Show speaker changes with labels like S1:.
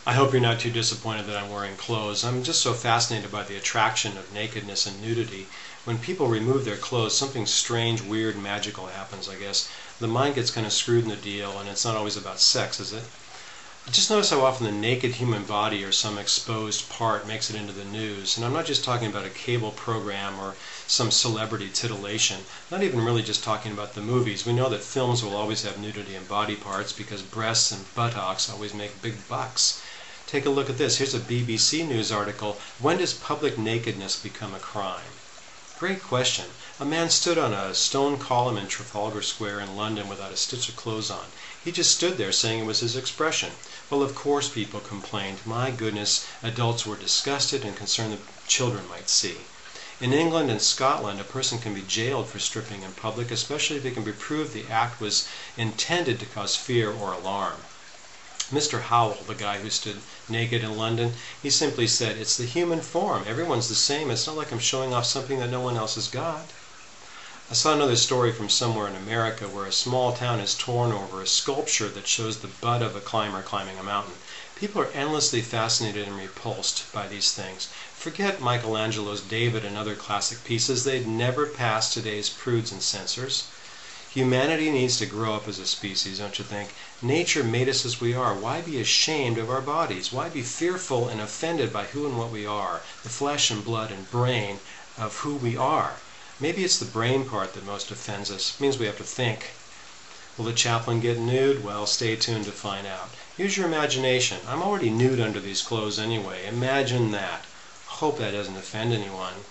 S1: I hope you're not too disappointed that I'm wearing clothes. I'm just so fascinated by the attraction of nakedness and nudity. When people remove their clothes, something strange, weird, magical happens, I guess. The mind gets kind of screwed in the deal, and it's not always about sex, is it? Just notice how often the naked human body or some exposed part makes it into the news. And I'm not just talking about a cable program or some celebrity titillation. Not even really just talking about the movies. We know that films will always have nudity in body parts because breasts and buttocks always make big bucks. Take a look at this. Here's a BBC News article. When does public nakedness become a crime? Great question. A man stood on a stone column in Trafalgar Square in London without a stitch of clothes on. He just stood there saying it was his expression. Well, of course people complained. My goodness, adults were disgusted and concerned that children might see. In England and Scotland, a person can be jailed for stripping in public, especially if it can be proved the act was intended to cause fear or alarm. Mr. Howell, the guy who stood naked in London, he simply said, "It's the human form. Everyone's the same. It's not like I'm showing off something that no one else has got." I saw another story from somewhere in America where a small town is torn over a sculpture that shows the butt of a climber climbing a mountain. People are endlessly fascinated and repulsed by these things. Forget Michelangelo's David and other classic pieces. They'd never pass today's prudes and censors. Humanity needs to grow up as a species, don't you think? Nature made us as we are. Why be ashamed of our bodies? Why be fearful and offended by who and what we are, the flesh and blood and brain of who we are? Maybe it's the brain part that most offends us. It means we have to think. Will the chaplain get nude? Well, stay tuned to find out. Use your imagination. I'm already nude under these clothes anyway. Imagine that. Hope that doesn't offend anyone.